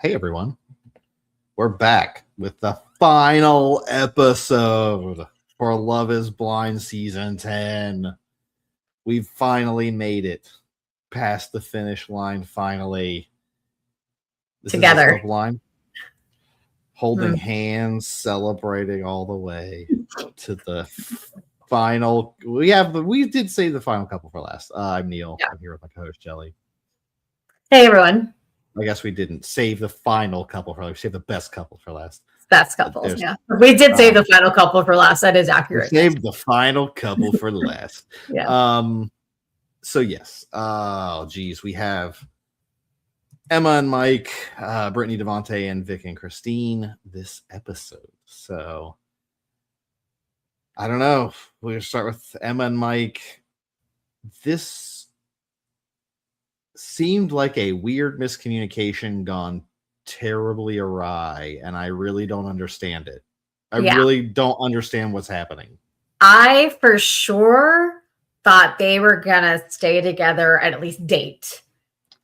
Hey everyone, we're back with the final episode for Love is Blind Season 10. We've finally made it past the finish line, finally. This Together. is the line. Holding hands, celebrating all the way to the final. We did save the final couple for last. I'm Neil. Yeah. I'm here with my co-host Jelly. Hey everyone. I guess we didn't save the final couple for last. We saved the best couple for last. Best couples, yeah. We did save the final couple for last. That is accurate. We saved the final couple for last. Yeah. So yes. Oh geez, we have Emma and Mike, Brittany, Devonta, and Vic and Christine this episode. So I don't know. We'll start with Emma and Mike. This seemed like a weird miscommunication gone terribly awry, and I really don't understand it. I really don't understand what's happening. I for sure thought they were gonna stay together and at least date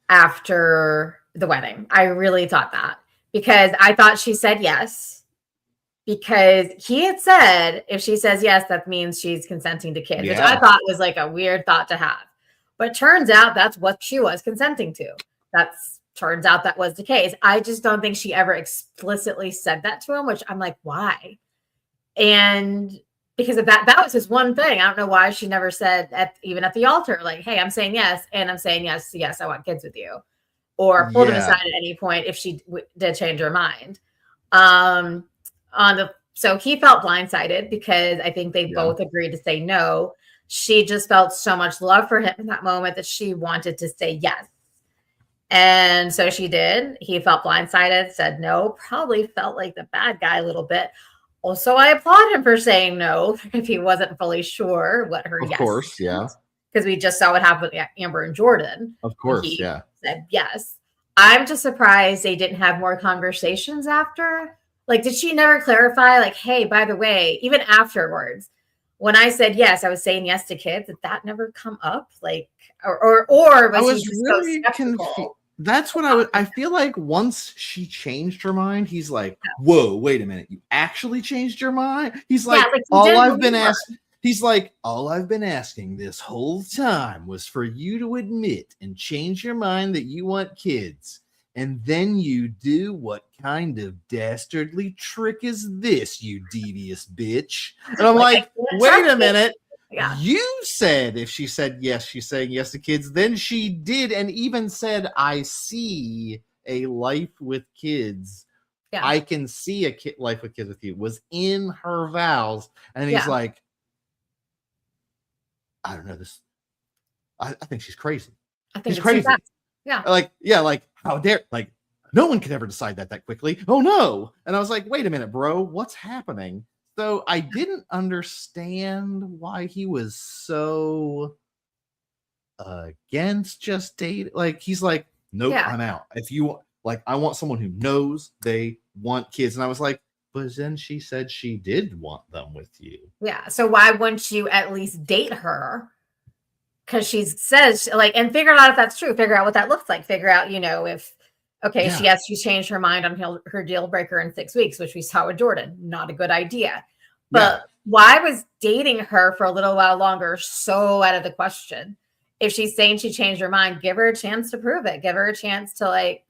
after the wedding. I really thought that, because I thought she said yes, because he had said if she says yes, that means she's consenting to kids, which I thought was like a weird thought to have. But turns out that's what she was consenting to. Turns out that was the case. I just don't think she ever explicitly said that to him, which I'm like, why? And because of that was his one thing. I don't know why she never said, even at the altar, like, hey, I'm saying yes, and I'm saying yes, I want kids with you. Or pulled him aside at any point if she did change her mind. So he felt blindsided because I think they both agreed to say no. She just felt so much love for him in that moment that she wanted to say yes. And so she did. He felt blindsided, said no, probably felt like the bad guy a little bit. Also, I applaud him for saying no if he wasn't fully sure what her yes. Of course, yeah. Because we just saw what happened with Amber and Jordan. Of course, he said yes. I'm just surprised they didn't have more conversations after. Like, did she never clarify, like, hey, by the way, even afterwards, when I said yes, I was saying yes to kids. Did that never come up? Like, or was he just really so confused? That's what I feel like once she changed her mind, he's like, whoa, wait a minute. You actually changed your mind? He's like, all I've been asking. He's like, all I've been asking this whole time was for you to admit and change your mind that you want kids. And then you do. What kind of dastardly trick is this, you devious bitch? And I'm like, wait a minute. Yeah. You said if she said yes, she's saying yes to kids. Then she did, and even said, I see a life with kids. Yeah. I can see a life with kids with you. Was in her vows. And he's like, I don't know this. I think she's crazy. I think she's crazy. Like, how dare, like, no one could ever decide that quickly. Oh no. And I was like, wait a minute, bro, what's happening? So I didn't understand why he was so against just dating. Like, he's like, nope, I'm out. If you like, I want someone who knows they want kids. And I was like, but then she said she did want them with you. Yeah. So why wouldn't you at least date her? Because she says, like, and figure out if that's true. Figure out what that looks like. Figure out, if, she changed her mind on her deal breaker in 6 weeks, which we saw with Jordan. Not a good idea. But why was dating her for a little while longer so out of the question? If she's saying she changed her mind, give her a chance to prove it. Give her a chance to, like,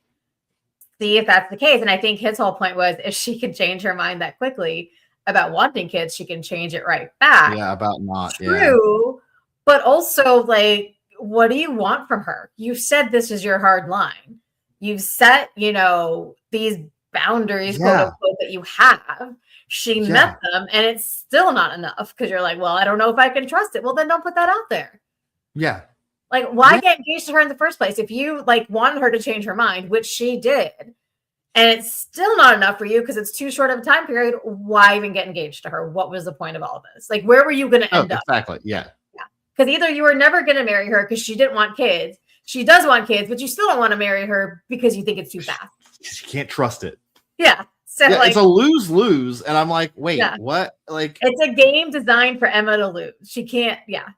see if that's the case. And I think his whole point was if she can change her mind that quickly about wanting kids, she can change it right back. Yeah, about not. True. But also, like, what do you want from her? You said this is your hard line. You've set, these boundaries, quote unquote, that you have. She met them, and it's still not enough because you're like, well, I don't know if I can trust it. Well, then don't put that out there. Yeah. Like, why get engaged to her in the first place? If you, like, wanted her to change her mind, which she did, and it's still not enough for you because it's too short of a time period, why even get engaged to her? What was the point of all of this? Like, where were you going to end up? Exactly, yeah. Because either you were never going to marry her because she didn't want kids. She does want kids, but you still don't want to marry her because you think it's too fast. She can't trust it. Yeah. So it's a lose-lose. And I'm like, wait, what? Like, it's a game designed for Emma to lose. She can't. Yeah.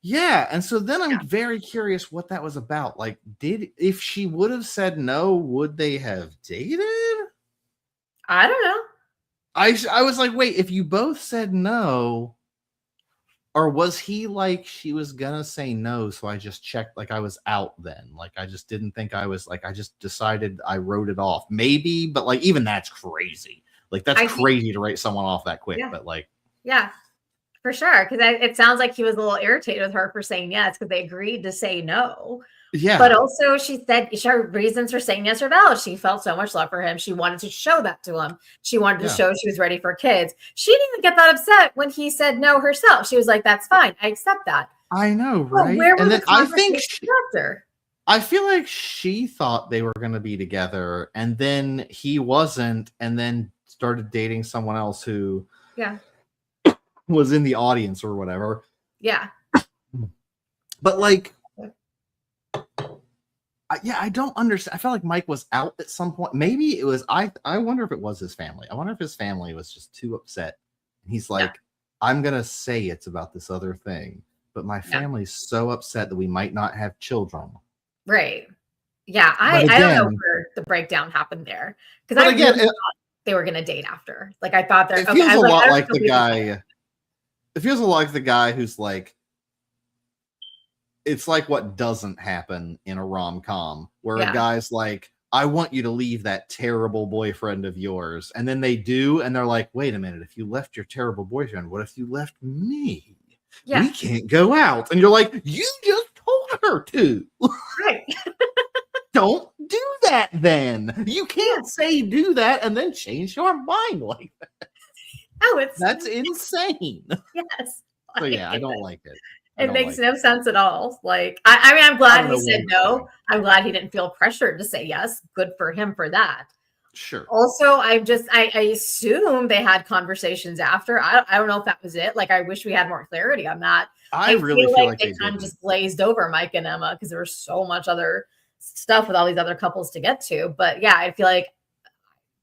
Yeah, and so then I'm very curious what that was about. Like, if she would have said no, would they have dated? I don't know. I was like, wait, if you both said no, or was he like she was gonna say no, so I just checked like I was out then. Like I just didn't think I was like I just decided I wrote it off. Maybe, but like even that's crazy. Like that's crazy to write someone off that quick, but like yeah. For sure, because it sounds like he was a little irritated with her for saying yes because they agreed to say no. Yeah. But also she said her reasons for saying yes are valid. She felt so much love for him. She wanted to show that to him. She wanted to show she was ready for kids. She didn't even get that upset when he said no herself. She was like, that's fine. I accept that. I know, right? But where was the conversation after? I feel like she thought they were going to be together and then he wasn't and then started dating someone else who was in the audience or whatever. Yeah. But like, I don't understand. I felt like Mike was out at some point. Maybe it was, I wonder if it was his family. I wonder if his family was just too upset. He's like, I'm going to say it's about this other thing, but my family's so upset that we might not have children. Right. Yeah. I don't know where the breakdown happened there. Because I really thought they were going to date after. Like I thought it feels a lot like the guy. It feels a lot like the guy who's like, it's like what doesn't happen in a rom-com where a guy's like, I want you to leave that terrible boyfriend of yours. And then they do. And they're like, wait a minute. If you left your terrible boyfriend, what if you left me? Yeah. We can't go out. And you're like, you just told her to. Right. Don't do that then. You can't say do that and then change your mind like that. Oh, that's insane. Yes. So yeah, I don't like it. It makes no sense at all. Like, I mean, I'm glad he said no. I'm glad he didn't feel pressured to say yes. Good for him for that. Sure. Also, I assume they had conversations after. I don't know if that was it. Like, I wish we had more clarity on that. I really feel like they kind of just glazed over Mike and Emma because there was so much other stuff with all these other couples to get to. But yeah, I feel like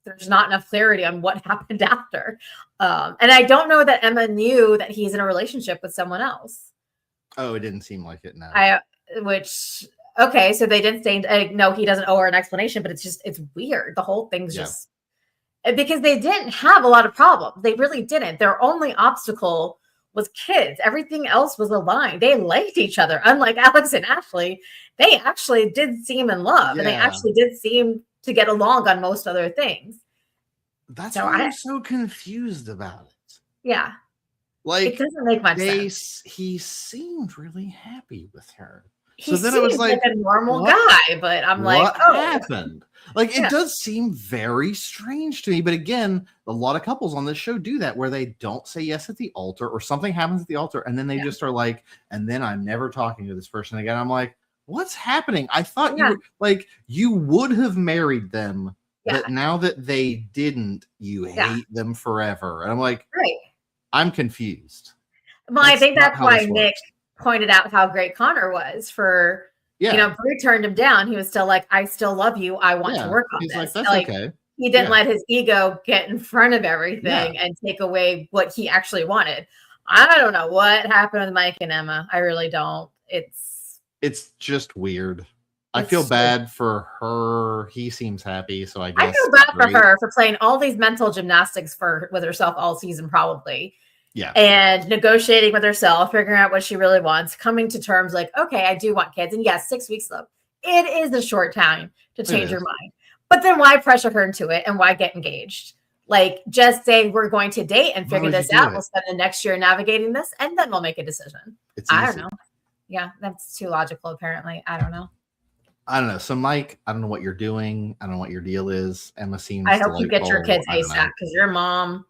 there's not enough clarity on what happened after. And I don't know that Emma knew that he's in a relationship with someone else. Oh, it didn't seem like it now. Okay, so they didn't say no, he doesn't owe her an explanation, but it's weird. The whole thing's just because they didn't have a lot of problems. They really didn't. Their only obstacle was kids. Everything else was aligned. They liked each other. Unlike Alex and Ashley, they actually did seem in love, and they actually did seem to get along on most other things. That's why I'm so confused about it. Yeah. Like it doesn't make much sense. He seemed really happy with her. He then it was like a normal guy, but I'm like, what happened? Like it does seem very strange to me. But again, a lot of couples on this show do that where they don't say yes at the altar or something happens at the altar and then they just are like, and then I'm never talking to this person again. I'm like, what's happening? I thought you were like you would have married them, but now that they didn't, you hate them forever. And I'm like, I'm confused. Well, I think that's why Nick pointed out how great Connor was for, Brie turned him down. He was still like, I still love you. I want to work on this. Like, that's okay. He didn't let his ego get in front of everything and take away what he actually wanted. I don't know what happened with Mike and Emma. I really don't. It's just weird. I feel bad for her. He seems happy, so I guess I feel bad for her for playing all these mental gymnastics with herself all season, probably. Yeah. And negotiating with herself, figuring out what she really wants, coming to terms like, okay, I do want kids. And yes, 6 weeks love. It is a short time to change your mind. But then why pressure her into it and why get engaged? Like just say we're going to date and figure this out. We'll spend the next year navigating this and then we'll make a decision. I don't know. Yeah, that's too logical, apparently. I don't know. So Mike, I don't know what you're doing. I don't know what your deal is. Emma seems I hope you get your kids ASAP because your mom.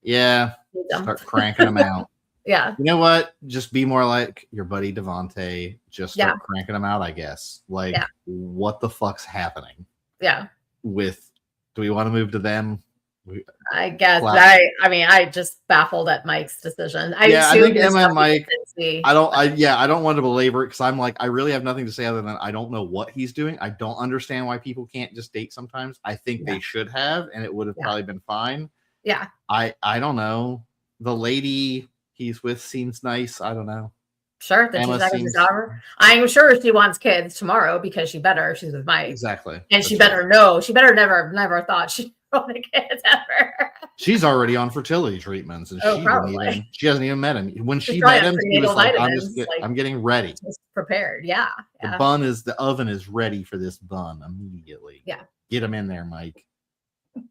Yeah. Start cranking them out. Yeah. You know what? Just be more like your buddy Devonta. Just start cranking them out, I guess. Like, what the fuck's happening? Yeah. Do we want to move to them? I guess. I just baffled at Mike's decision. I think Emma and Mike. I don't want to belabor it because I'm like, I really have nothing to say other than I don't know what he's doing. I don't understand why people can't just date sometimes. I think they should have, and it would have probably been fine. Yeah. I don't know. The lady he's with seems nice. I don't know. Sure, the 2 seconds is over. I'm sure she wants kids tomorrow because she better. She's with Mike. Exactly. And she better know. She better never thought she wanted kids ever. She's already on fertility treatments, and she hasn't even met him. When she met him, she was like, I'm getting ready. Just prepared. Yeah. The oven is ready for this bun immediately. Yeah. Get him in there, Mike.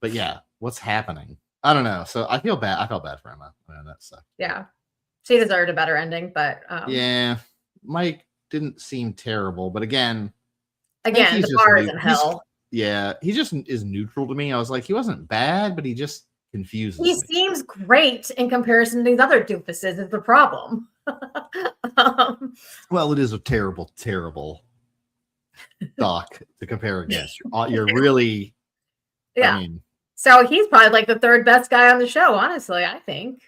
But yeah, what's happening? I don't know. So I feel bad. I felt bad for Emma. That sucked. Yeah. She deserved a better ending, but yeah, Mike didn't seem terrible, but again, the bar is in hell. He just is neutral to me. I was like, he wasn't bad, but he just confuses me. He seems great in comparison to these other doofuses. Is the problem? Well, it is a terrible, terrible doc to compare against. You're really, yeah. I mean, so he's probably like the third best guy on the show, honestly. I think.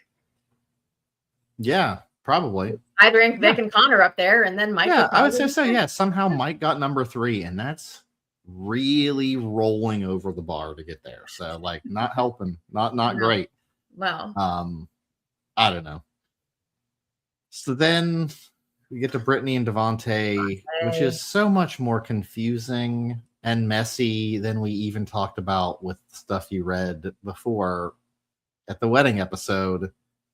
Yeah, probably. I rank Vic and Connor up there, and then Mike. Yeah, I would say so. Yeah, somehow Mike got number 3, and that's really rolling over the bar to get there. So, like, not helping, not great. Well, I don't know. So then we get to Brittany and Devonta, which is so much more confusing and messy than we even talked about with stuff you read before at the wedding episode.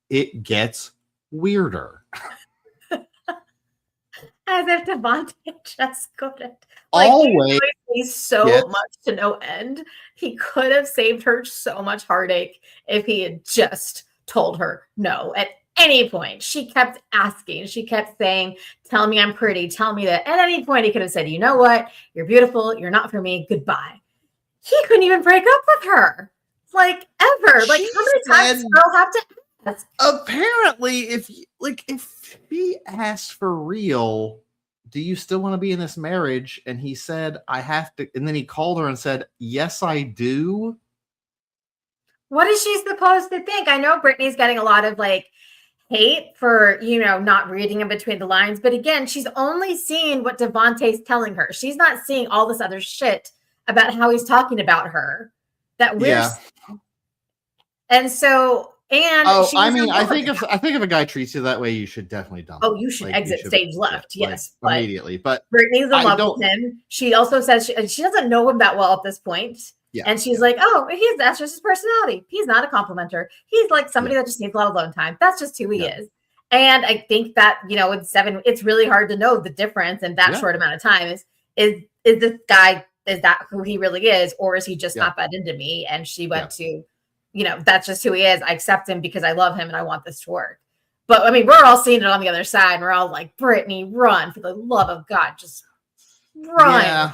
It gets weirder. As if Devonta just couldn't. Always so much to no end. He could have saved her so much heartache if he had just told her no at any point. She kept asking. She kept saying, tell me I'm pretty. Tell me that. At any point, he could have said, you know what? You're beautiful. You're not for me. Goodbye. He couldn't even break up with her. Like, ever. Like, how many times does girl have to ask? Apparently, if he asked for real, do you still want to be in this marriage? And he said, I have to. And then he called her and said, yes, I do. What is she supposed to think? I know Brittany's getting a lot of like hate for, not reading in between the lines. But again, she's only seeing what Devonta's telling her. She's not seeing all this other shit about how he's talking about her that we're seeing. And so, I think if a guy treats you that way, you should definitely dump him. Oh, you should exit stage left. Yes. Immediately. But Brittany's in love with him. She also says she doesn't know him that well at this point. Yeah. And she's like, oh, that's just his personality. He's not a complimenter. He's like somebody that just needs a lot of alone time. That's just who he is. And I think that, in 7, it's really hard to know the difference in that short amount of time. Is this guy, is that who he really is? Or is he just not that into me? And she went to, that's just who he is. I accept him because I love him and I want this to work. But I mean, we're all seeing it on the other side. We're all like, Brittany, run, for the love of God, just run.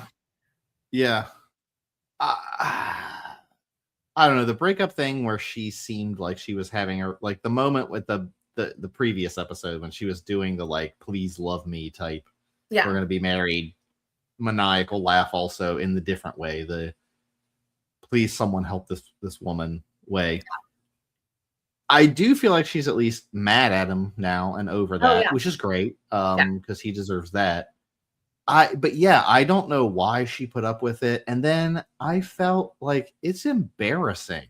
Yeah. I don't know, the breakup thing where she seemed like she was having her, like the moment with the previous episode when she was doing the like, please love me type. Yeah. We're going to be married. Maniacal laugh also in the different way. The please someone help this woman way. I do feel like she's at least mad at him now and over that, which is great. Because he deserves that. I don't know why she put up with it. And then I felt like it's embarrassing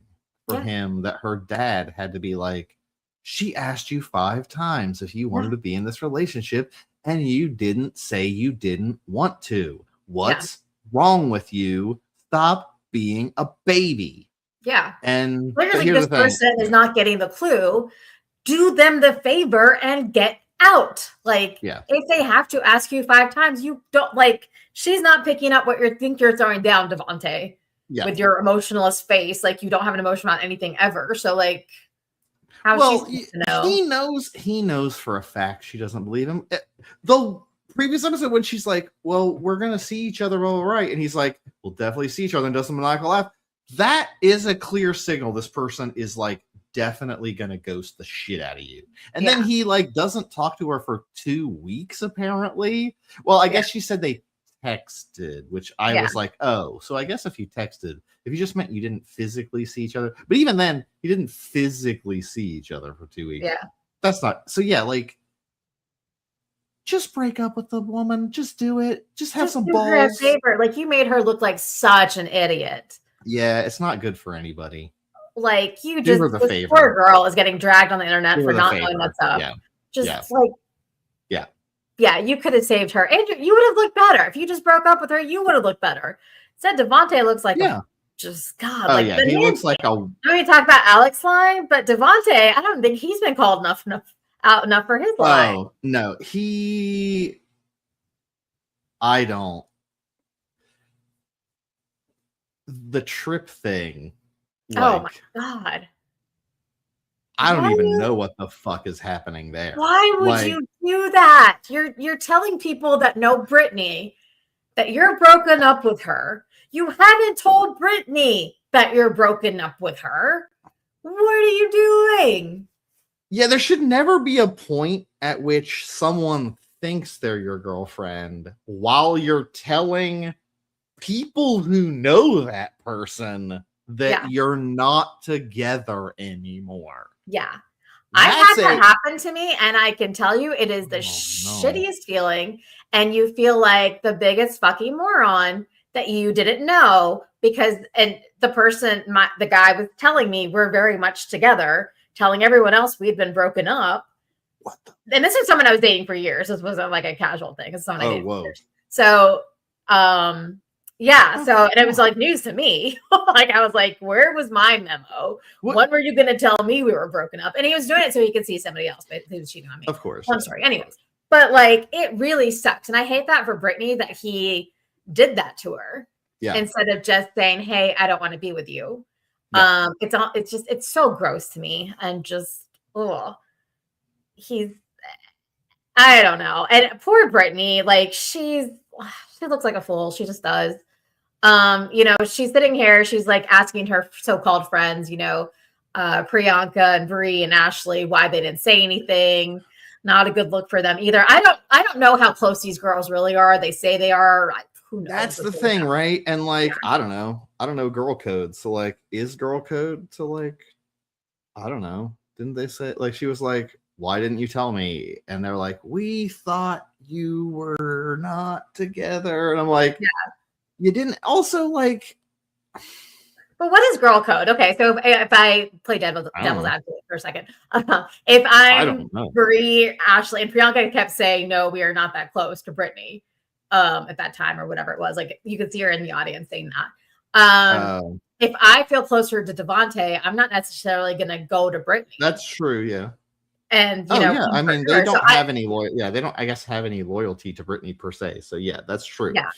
for him that her dad had to be like, she asked you 5 times if you wanted to be in this relationship and you didn't say you didn't want to. What's wrong with you? Stop being a baby. Yeah. And literally this person is not getting the clue. Do them the favor and get out. Like, if they have to ask you 5 times, you don't, like, she's not picking up what you think you're throwing down, Devonta, with your emotionalist face. Like, you don't have an emotion about anything ever. So, like, how she's supposed to know? He knows for a fact she doesn't believe him. The previous episode when she's like, well, we're going to see each other all right. And he's like, we'll definitely see each other, and does some maniacal laugh. That is a clear signal this person is like, definitely gonna ghost the shit out of you. And then he like doesn't talk to her for 2 weeks apparently. Well, I guess she said they texted, which I was like, oh, so I guess if you just meant you didn't physically see each other, but even then you didn't physically see each other for 2 weeks. That's not so. Like, just break up with the woman. Just do it. Just have some balls. Her a favor. Like, you made her look like such an idiot. Yeah, it's not good for anybody. Like, you just, this poor girl is getting dragged on the internet for not knowing what's up. Yeah. Just like, Yeah, you could have saved her. And you would have looked better. If you just broke up with her, you would have looked better. Said Devonta looks like just God. Oh like yeah, he looks like a. I mean, talk about Alex line, but Devonta, I don't think he's been called out enough for his line. Oh no, I don't. The trip thing. Oh my God. I don't even know what the fuck is happening there. Why would you do that? You're telling people that know Brittany that you're broken up with her. You haven't told Brittany that you're broken up with her. What are you doing? Yeah, there should never be a point at which someone thinks they're your girlfriend while you're telling people who know that person that you're not together anymore. Yeah. I had that happen to me, and I can tell you it is the shittiest feeling, and you feel like the biggest fucking moron that you didn't know because, and the person, the guy was telling me we're very much together, telling everyone else we'd been broken up. What and this is someone I was dating for years. This wasn't like a casual thing. It's someone I dated for years. So, yeah. So, and it was like news to me. Like, I was like, where was my memo? When were you going to tell me we were broken up? And he was doing it so he could see somebody else who was cheating on me. Of course. Well, I'm sorry. Anyways, but like, it really sucks. And I hate that for Brittany that he did that to her instead of just saying, hey, I don't want to be with you. Yeah. It's so gross to me. And just, I don't know. And poor Brittany, like she looks like a fool. She just does. She's sitting here, she's like asking her so-called friends, Priyanka and Bree and Ashley, why they didn't say anything. Not a good look for them either. I don't know how close these girls really are. They say they are. Who knows? That's the thing, right? And like, I don't know girl code. So like, is girl code to like, I don't know. Didn't they say, like, she was like, why didn't you tell me? And they're like, we thought you were not together. And I'm like, you didn't. Also, like, but what is girl code? Okay, so if I play devil's advocate for a second, if I'm Bree, Ashley, and Priyanka kept saying, no, we are not that close to Brittany at that time or whatever it was, like you could see her in the audience saying that. If I feel closer to Devonta, I'm not necessarily going to go to Brittany. That's true, yeah. And I mean, they don't have any they don't, I guess, have any loyalty to Brittany per se. So yeah, that's true. Yeah,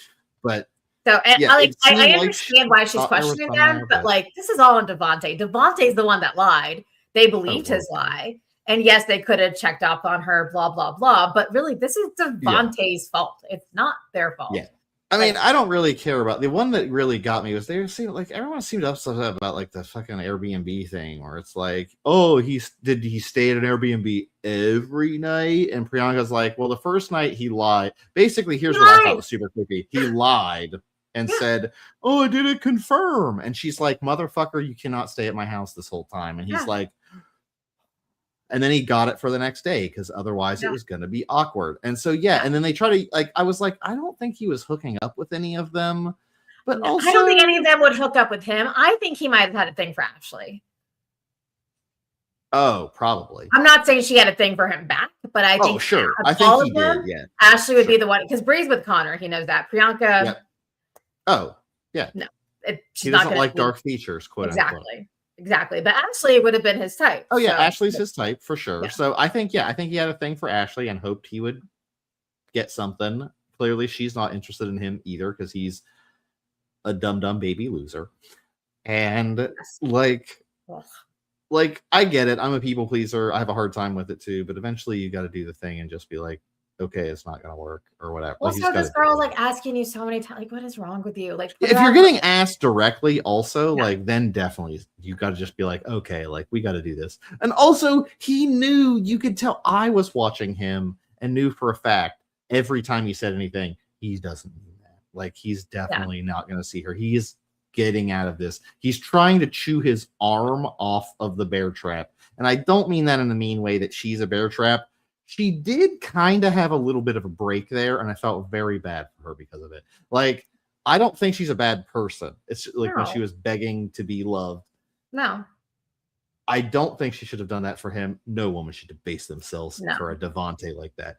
but so I understand why she's questioning them, but like this is all on Devonta. Devonta's the one that lied. They believed his lie, and yes, they could have checked up on her, blah blah blah. But really, this is Devonta's fault. It's not their fault. Yeah. I mean, I don't really care about the one that really got me was they were saying like everyone seemed upset about like the fucking Airbnb thing where it's like, oh, he stay at an Airbnb every night? And Priyanka's like, well, the first night he lied. Basically, here's what I thought was super creepy. He lied and said, oh, I didn't confirm. And she's like, motherfucker, you cannot stay at my house this whole time. And he's like, and then he got it for the next day because otherwise it was going to be awkward. And so, and then they try to like, I was like, I don't think he was hooking up with any of them, but also I don't think any of them would hook up with him. I think he might have had a thing for Ashley. Oh, probably. I'm not saying she had a thing for him back, but I think I think he did. Yeah. Ashley would be the one because Bree's with Connor. He knows that. Priyanka. Yeah. Oh, yeah. No, she doesn't like dark features, quote unquote. Exactly. But Ashley would have been his type. Oh, yeah. So. Ashley's his type for sure. Yeah. So I think he had a thing for Ashley and hoped he would get something. Clearly, she's not interested in him either because he's a dumb baby loser. And like, I get it. I'm a people pleaser. I have a hard time with it too. But eventually you got to do the thing and just be like, okay, it's not going to work or whatever. Also, this girl like asking you so many times, like, what is wrong with you? Like, if you're getting asked directly also, like, then definitely you got to just be like, okay, like we got to do this. And also he knew, you could tell I was watching him and knew for a fact every time he said anything, he doesn't mean that. Like, he's definitely not going to see her. He is getting out of this. He's trying to chew his arm off of the bear trap. And I don't mean that in a mean way that she's a bear trap. She did kind of have a little bit of a break there, and I felt very bad for her because of it. Like, I don't think she's a bad person. It's like when she was begging to be loved. No. I don't think she should have done that for him. No woman should debase themselves for a Devonta like that.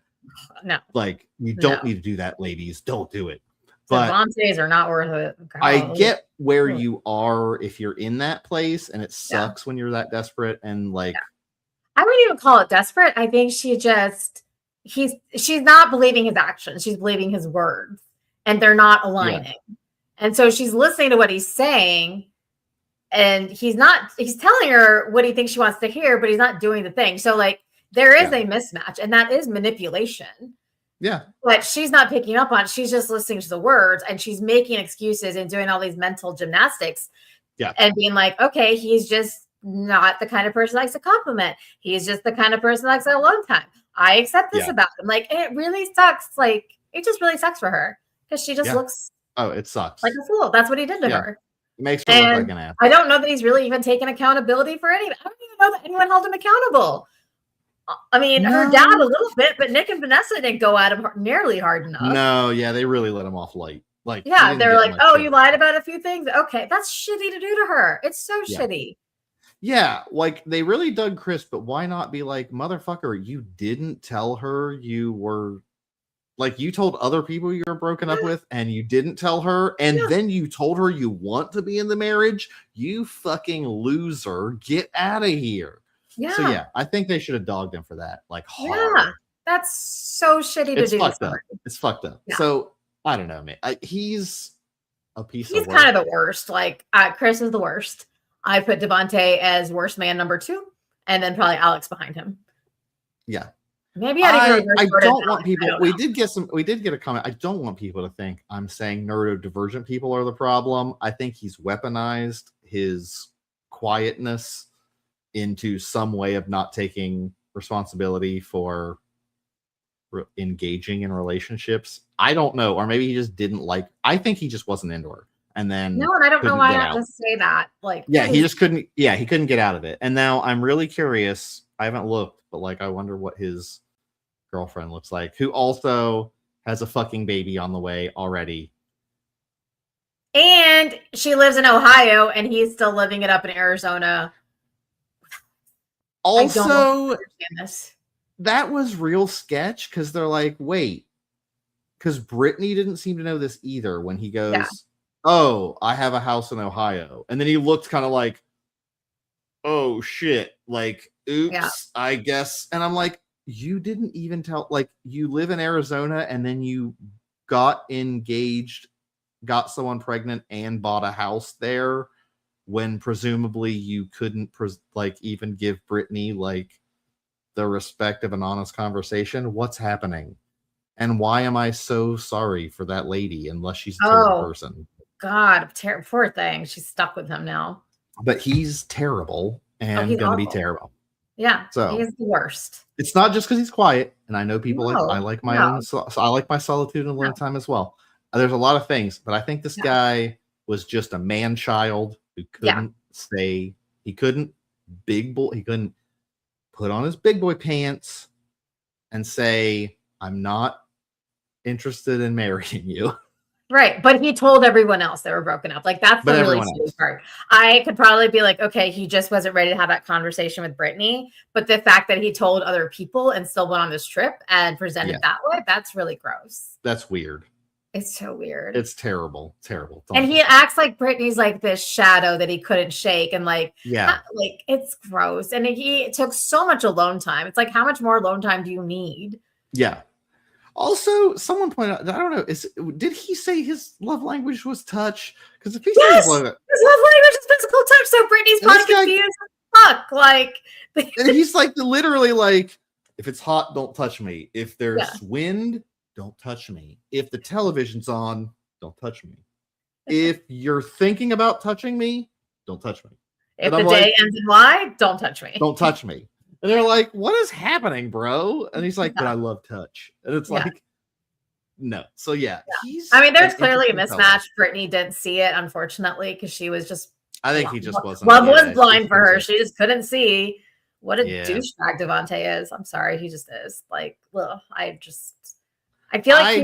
No. Like, you don't need to do that, ladies. Don't do it. But Devonta's are not worth it. God. I get where you are if you're in that place, and it sucks when you're that desperate. And like, I wouldn't even call it desperate. I think she's not believing his actions. She's believing his words, and they're not aligning. Yeah. And so she's listening to what he's saying, and he's telling her what he thinks she wants to hear, but he's not doing the thing. So like, there is a mismatch, and that is manipulation. Yeah. But she's not picking up on it. She's just listening to the words, and she's making excuses and doing all these mental gymnastics. Yeah. And being like, okay, he's just not the kind of person that likes a compliment. He's just the kind of person that likes a alone time. I accept this about him. Like, it really sucks. Like, it just really sucks for her because she just looks. Oh, it sucks. Like a fool. That's what he did to her. It makes her look like an ass. I don't know that he's really even taken accountability for anything. I don't even know that anyone held him accountable. I mean, her dad a little bit, but Nick and Vanessa didn't go at him nearly hard enough. No, yeah, they really let him off light. Like, yeah, they're like, "Oh, you lied about a few things." Okay, that's shitty to do to her. It's so shitty. Yeah, like they really dug Chris, but why not be like, motherfucker, you didn't tell her you were, like, you told other people you were broken up with, and you didn't tell her, and then you told her you want to be in the marriage. You fucking loser, get out of here. Yeah. So yeah, I think they should have dogged him for that. Like, hard. Yeah, that's so shitty to do. Fucked up. It's fucked up. Yeah. So I don't know, man. He's a piece of work. He's kind of the worst. Like, Chris is the worst. I put Devonta as worst man number 2, and then probably Alex behind him. Yeah. Maybe I don't want people. We did get a comment. I don't want people to think I'm saying neurodivergent people are the problem. I think he's weaponized his quietness into some way of not taking responsibility for engaging in relationships. I don't know, or maybe he just didn't like. I think he just wasn't into her, and then and I don't know why I have to say that. Like, he just couldn't. Yeah, he couldn't get out of it. And now I'm really curious. I haven't looked, but like, I wonder what his girlfriend looks like, who also has a fucking baby on the way already. And she lives in Ohio, and he's still living it up in Arizona. Also, that was real sketch because they're like, wait, because Brittany didn't seem to know this either when he goes, oh, I have a house in Ohio. And then he looked kind of like, oh shit, like, oops, I guess. And I'm like, you didn't even tell, like, you live in Arizona and then you got engaged, got someone pregnant, and bought a house there when presumably you couldn't like even give Brittany like the respect of an honest conversation. What's happening? And why am I so sorry for that lady unless she's a terrible person? God, poor thing. She's stuck with him now. But he's terrible and going to be terrible. Yeah, so he's the worst. It's not just because he's quiet, and I know people I like my own. So I like my solitude and alone time as well. There's a lot of things, but I think this guy was just a man child who couldn't say, he couldn't put on his big boy pants and say, I'm not interested in marrying you. Right. But he told everyone else they were broken up. Like, that's the really stupid part. I could probably be like, okay, he just wasn't ready to have that conversation with Brittany. But the fact that he told other people and still went on this trip and presented that way, that's really gross. That's weird. It's so weird. It's terrible. Terrible. And he acts like Brittany's like this shadow that he couldn't shake. And like, like, it's gross. And he took so much alone time. It's like, how much more alone time do you need? Yeah. Also, someone pointed out, I don't know, did he say his love language was touch? Because if he said his love language is physical touch, so Brittany's probably confused as fuck. Like, and he's like literally like, if it's hot, don't touch me. If there's wind, don't touch me. If the television's on, don't touch me. If you're thinking about touching me, don't touch me. If the day ends in Y, don't touch me. Don't touch me. And they're like, what is happening, bro? And he's like, but I love touch. And it's like, no. So I mean, there's clearly a mismatch. Brittany didn't see it, unfortunately, because she was just, I think he just wasn't. Love was blind for her. She just couldn't see what a douchebag Devonta is. I'm sorry. He just is. Like, ugh, I feel like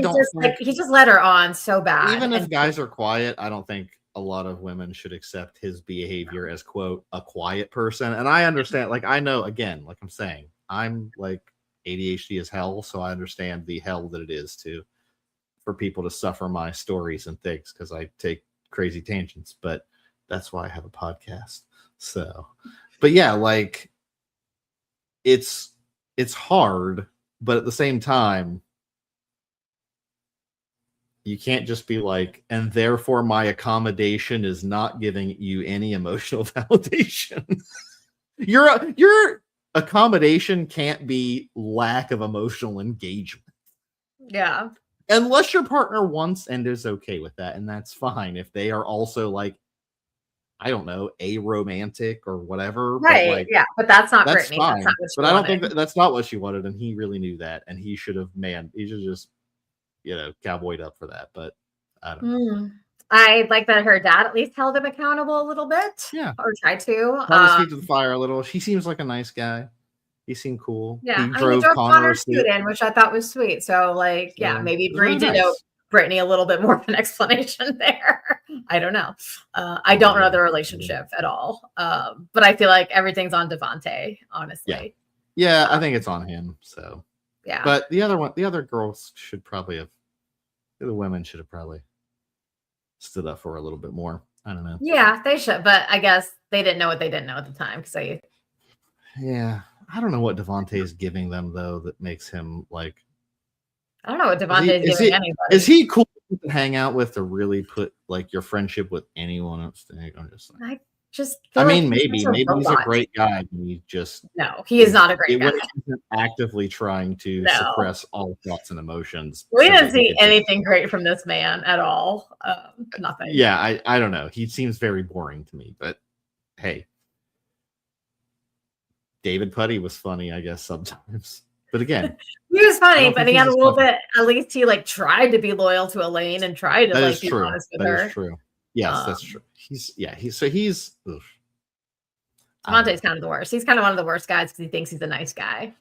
he just led her on so bad. Even if guys are quiet, I don't think a lot of women should accept his behavior as, quote, a quiet person. And I understand, like, I know, again, like I'm saying, I'm like ADHD is hell, so I understand the hell that it is for people to suffer my stories and things because I take crazy tangents, but that's why I have a podcast. So, but yeah, like it's hard, but at the same time, you can't just be like, and therefore my accommodation is not giving you any emotional validation. Your accommodation can't be lack of emotional engagement. Yeah. Unless your partner wants and is okay with that, and that's fine. If they are also like, I don't know, aromantic or whatever. Right. But like, yeah. But that's not that's Brittany. fine. That's not what she but I don't wanted. think that's not what she wanted, and he really knew that, and he should have just cowboyed up for that. But I don't know. I like that her dad at least held him accountable a little bit. Yeah. Or tried to. Feet to the fire a little. He seems like a nice guy. He seemed cool. Yeah. He drove Connor's food in, which I thought was sweet. So like, maybe Bree did owe Brittany a little bit more of an explanation there. I don't know. I don't know the relationship at all. But I feel like everything's on Devonta, honestly. Yeah, I think it's on him. So yeah. But the other girls should probably have, the women should have probably stood up for a little bit more. I don't know. Yeah, they should, but I guess they didn't know what they didn't know at the time. Yeah, I don't know what Devonta is giving them though that makes him like. I don't know what Devonta is giving anybody. Is he cool to hang out with to really put like your friendship with anyone else? I'm just like, maybe he's a great guy. He is not a great guy. He's actively trying to suppress all thoughts and emotions. We didn't see anything great from this man at all. Nothing. Yeah, I don't know. He seems very boring to me, but hey, David Putty was funny, I guess, sometimes. But again, he was funny, but he had a little bit. At least he like tried to be loyal to Elaine and tried to be honest with her. That is true. Yes, that's true. He's. Devonta's kind of the worst. He's kind of one of the worst guys because he thinks he's a nice guy.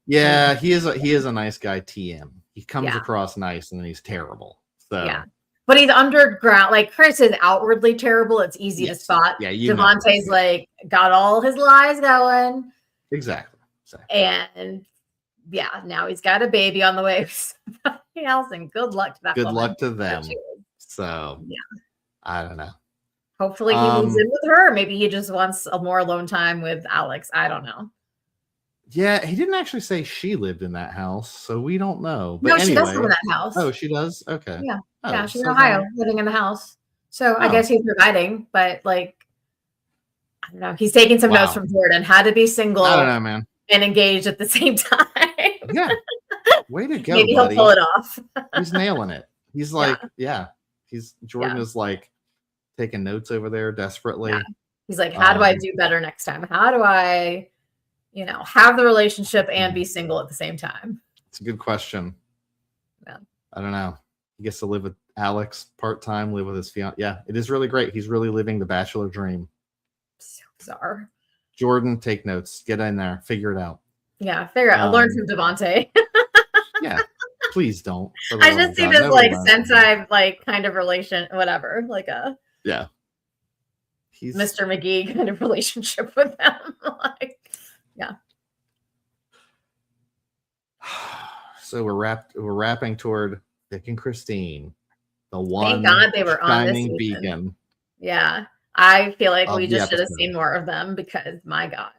Yeah, he is a nice guy. TM. He comes across nice, and then he's terrible. So yeah, but he's underground. Like Chris is outwardly terrible. It's easy to spot. Yeah, Devonta's like got all his lies going. Exactly. And yeah, now he's got a baby on the way with somebody else, and good luck to that. Good luck to them. So yeah, I don't know. Hopefully he moves in with her. Maybe he just wants a more alone time with Alex. I don't know. Yeah, he didn't actually say she lived in that house, so we don't know. But no, she does live in that house. Oh, she does? Okay. Yeah. Yeah, she's in Ohio, living in the house. So I guess he's providing, but like, I don't know. He's taking some notes from Jordan. Had to be single. I don't know, man. And engaged at the same time. Yeah. Way to go, Maybe buddy. He'll pull it off. He's nailing it. He's like, Jordan is like taking notes over there desperately. Yeah. He's like, how do I do better next time? How do I, have the relationship and be single at the same time? It's a good question. Yeah. I don't know. He gets to live with Alex part-time, live with his fiance. Yeah, it is really great. He's really living the bachelor dream. So bizarre. Jordan, take notes. Get in there. Figure it out. Yeah, figure it out. Learn from Devonta. Yeah, please don't. I just see this Sentai kind of relation, whatever, he's Mr. McGee kind of relationship with them. Yeah. So we're wrapping toward Vic and Christine, the one. Thank God they were on this season. Beacon. Yeah. I feel like we just should have seen more of them because my God.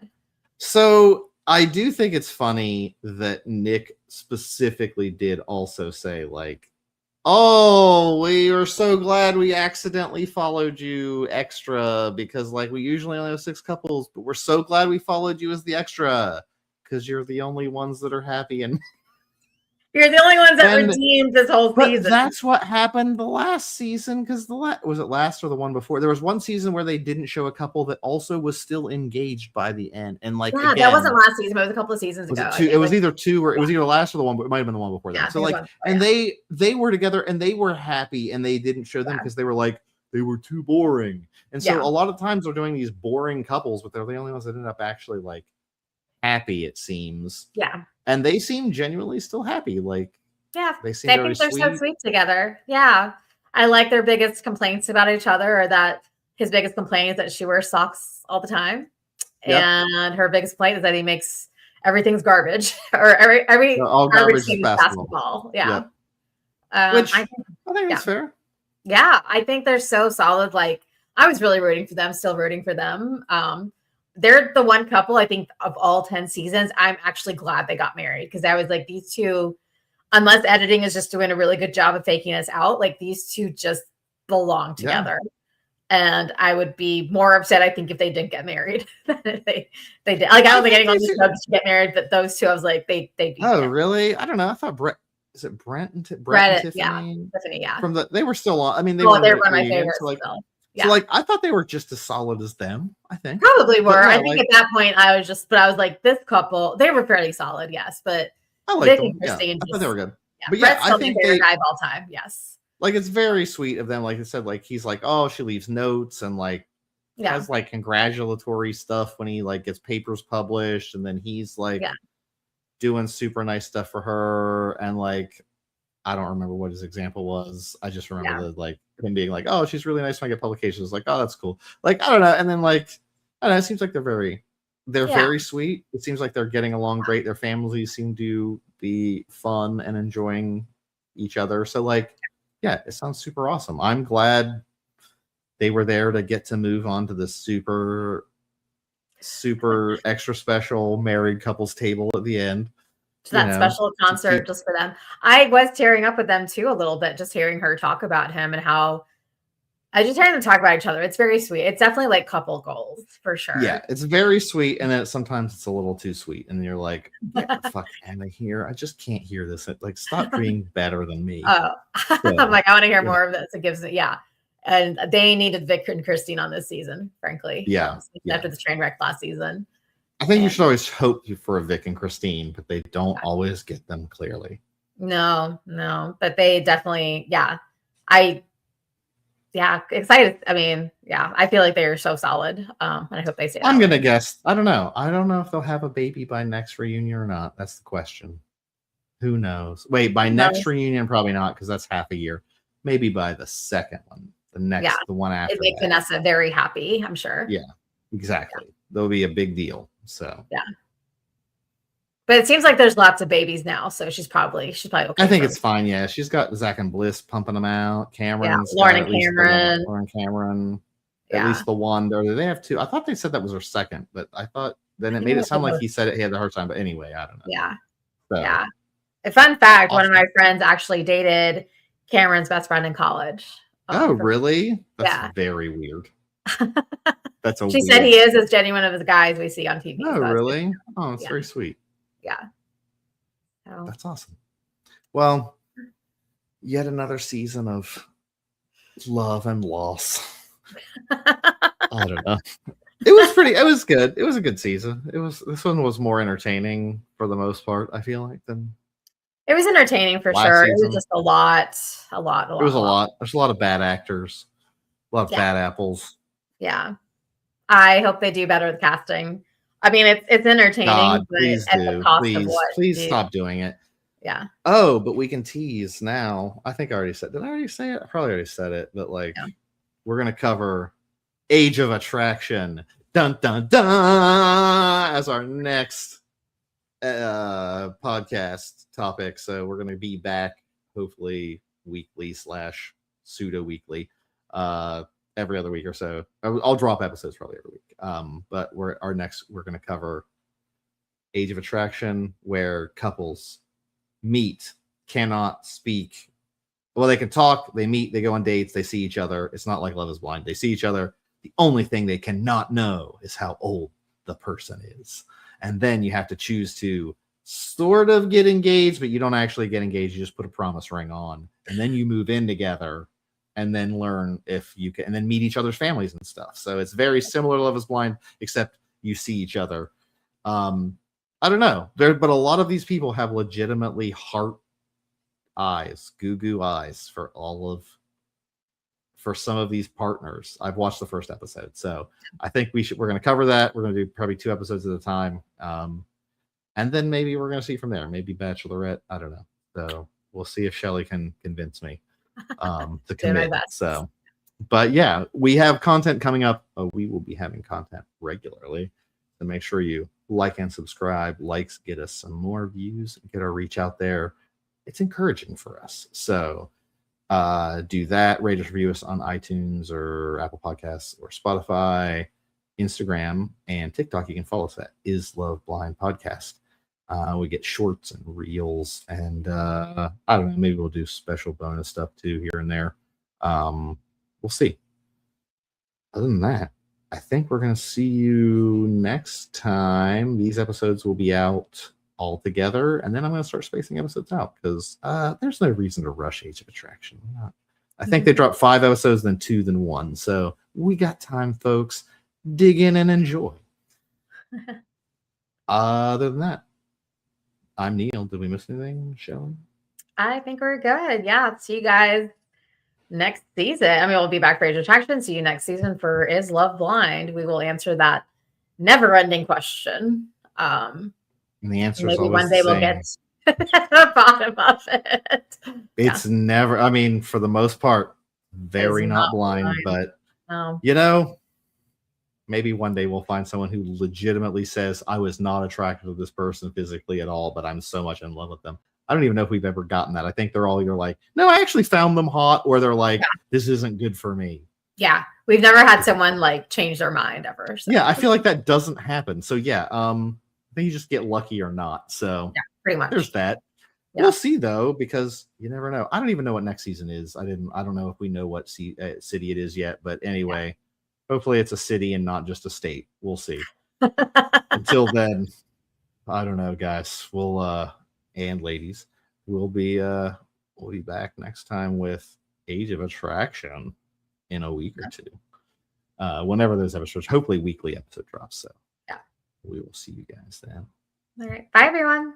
So I do think it's funny that Nick specifically did also say oh, we are so glad we accidentally followed you extra because we usually only have 6 couples, but we're so glad we followed you as the extra because you're the only ones that are happy and you're the only ones that redeemed this whole season. That's what happened the last season because was it last or the one before? There was one season where they didn't show a couple that also was still engaged by the end. And again, that wasn't last season, but it was a couple of seasons ago. It was either 2 or it was either last or the one, but it might have been the one before that. So they were together and they were happy and they didn't show them because they were they were too boring. And so a lot of times they're doing these boring couples, but they're the only ones that end up actually happy, it seems. Yeah. And they seem genuinely still happy. They seem very think they're sweet. So sweet together. Yeah. I like their biggest complaints about each other, or that his biggest complaint is that she wears socks all the time. Yep. And her biggest complaint is that he makes everything's garbage or every all garbage garbage is basketball. Yeah. Yep. Which I think that's fair. Yeah, I think they're so solid. Like, I was really rooting for them, still rooting for them. They're the one couple, I think, of all 10 seasons, I'm actually glad they got married, because I was like, these two, unless editing is just doing a really good job of faking us out, like these two just belong together. Yeah. And I would be more upset, I think, if they didn't get married than if they did. Like, I don't think anyone should get married, but those two, I was like, they oh, really? I don't know. I thought is it Brett and Tiffany? Yeah, Tiffany, yeah. They were still on. I mean, they're one of my favorites. So like, I thought they were just as solid as them. I think probably were. Yeah, I think at that point, I was like, this couple, they were fairly solid, yes. But I like them. Yeah, I thought they were good. Yeah, but yeah, I think they guy of all time. Yes. Like, it's very sweet of them. Like I said, like he's like, oh, she leaves notes and like has like congratulatory stuff when he like gets papers published, and then he's like doing super nice stuff for her. And like, I don't remember what his example was. I just remember like him being like, oh, she's really nice when I get publications. Like, oh, that's cool. Like, I don't know. And then like, I don't know, it seems like they're very sweet. It seems like they're getting along great. Their families seem to be fun and enjoying each other. So like, yeah, it sounds super awesome. I'm glad they were there to get to move on to this super extra special married couples table at the end. To that special concert just for them. I was tearing up with them too a little bit, just hearing her talk about him and how I just hearing them talk about each other. It's very sweet. It's definitely like couple goals for sure. Yeah, it's very sweet, and then sometimes it's a little too sweet, and you're like, what the fuck am I here? I just can't hear this. Like, stop being better than me. Oh, so, I'm like, I want to hear more of this. It gives it, and they needed Vic and Christine on this season, frankly. Yeah, after the train wreck last season. I think you should always hope for a Vic and Christine, but they don't always get them clearly. No, but they definitely, excited. I mean, I feel like they are so solid. And I hope they stay. I'm going to guess. I don't know. I don't know if they'll have a baby by next reunion or not. That's the question. Who knows? Wait, by next reunion, probably not, because that's half a year. Maybe by the second one, the one after. It makes Vanessa very happy, I'm sure. Yeah, exactly. There'll be a big deal. So but it seems like there's lots of babies now, so she's probably okay. I think it's fine. Yeah, she's got Zach and Bliss pumping them out. Cameron's Lauren and Cameron. Lauren Cameron. At least the one. Or they have two. I thought they said that was her second, but I thought then it made it sound like he said he had a hard time. But anyway, I don't know. Yeah. A fun fact: one of my friends actually dated Cameron's best friend in college. Oh, really? That's very weird. She said he is as genuine of the guys we see on TV. Oh, really? Oh, it's very sweet. Yeah. That's awesome. Well, yet another season of love and loss. I don't know. It was good. It was a good season. This one was more entertaining for the most part, I feel like, than it was entertaining for sure. Season. It was just a lot. It was a lot. There's a lot of bad actors, a lot of bad apples. Yeah. I hope they do better with casting. I mean, it's entertaining, God, but please at the cost of what? Please stop doing it. Yeah. Oh, but we can tease now. I think I already said. Did I already say it? I probably already said it. But like, we're gonna cover Age of Attraction, dun dun dun, as our next podcast topic. So we're gonna be back hopefully weekly / pseudo weekly. Every other week or so. I'll drop episodes probably every week. But we're going to cover Age of Attraction, where couples meet, cannot speak. Well, they can talk, they meet, they go on dates, they see each other. It's not like Love is Blind. They see each other. The only thing they cannot know is how old the person is. And then you have to choose to sort of get engaged, but you don't actually get engaged. You just put a promise ring on. And then you move in together. And then learn if you can, and then meet each other's families and stuff. So it's very similar to Love is Blind, except you see each other. I don't know, but a lot of these people have legitimately heart eyes, goo eyes for some of these partners. I've watched the first episode, so I think we're going to cover that. We're going to do probably 2 episodes at a time, and then maybe we're going to see from there. Maybe Bachelorette. I don't know. So we'll see if Shelly can convince me to commit. So, but yeah, we have content coming up. We will be having content regularly, so make sure you like and subscribe. Likes get us some more views, get our reach out there. It's encouraging for us. So do that. Rate us, review us on iTunes or Apple Podcasts or Spotify, Instagram, and TikTok. You can follow us at Is Love Blind Podcast. We get shorts and reels, and I don't know, maybe we'll do special bonus stuff too here and there. We'll see. Other than that, I think we're going to see you next time. These episodes will be out all together, and then I'm going to start spacing episodes out because there's no reason to rush Age of Attraction. I think they dropped 5 episodes, then 2, then 1. So we got time, folks. Dig in and enjoy. Other than that, I'm Neil. Did we miss anything, Shelley? I think we're good. Yeah. See you guys next season. I mean, we'll be back for Age of Attraction. See you next season for Is Love Blind. We will answer that never-ending question. And the answer maybe is always one day the we'll same. get to the bottom of it. It's never, I mean, for the most part, very not blind, but you know, maybe one day we'll find someone who legitimately says, I was not attracted to this person physically at all, but I'm so much in love with them. I don't even know if we've ever gotten that. I think they're all either like, no, I actually found them hot, or they're like, this isn't good for me. Yeah. We've never had someone like change their mind ever. So. Yeah. I feel like that doesn't happen. So yeah, I think you just get lucky or not. So yeah, pretty much. There's that. Yeah. We'll see though, because you never know. I don't even know what next season is. I don't know if we know what city it is yet, but anyway, hopefully it's a city and not just a state. We'll see. Until then, I don't know, guys. We'll and ladies, we'll be back next time with Age of Attraction in a week or two. Whenever those episodes, hopefully weekly episode drops. So yeah, we will see you guys then. All right. Bye everyone.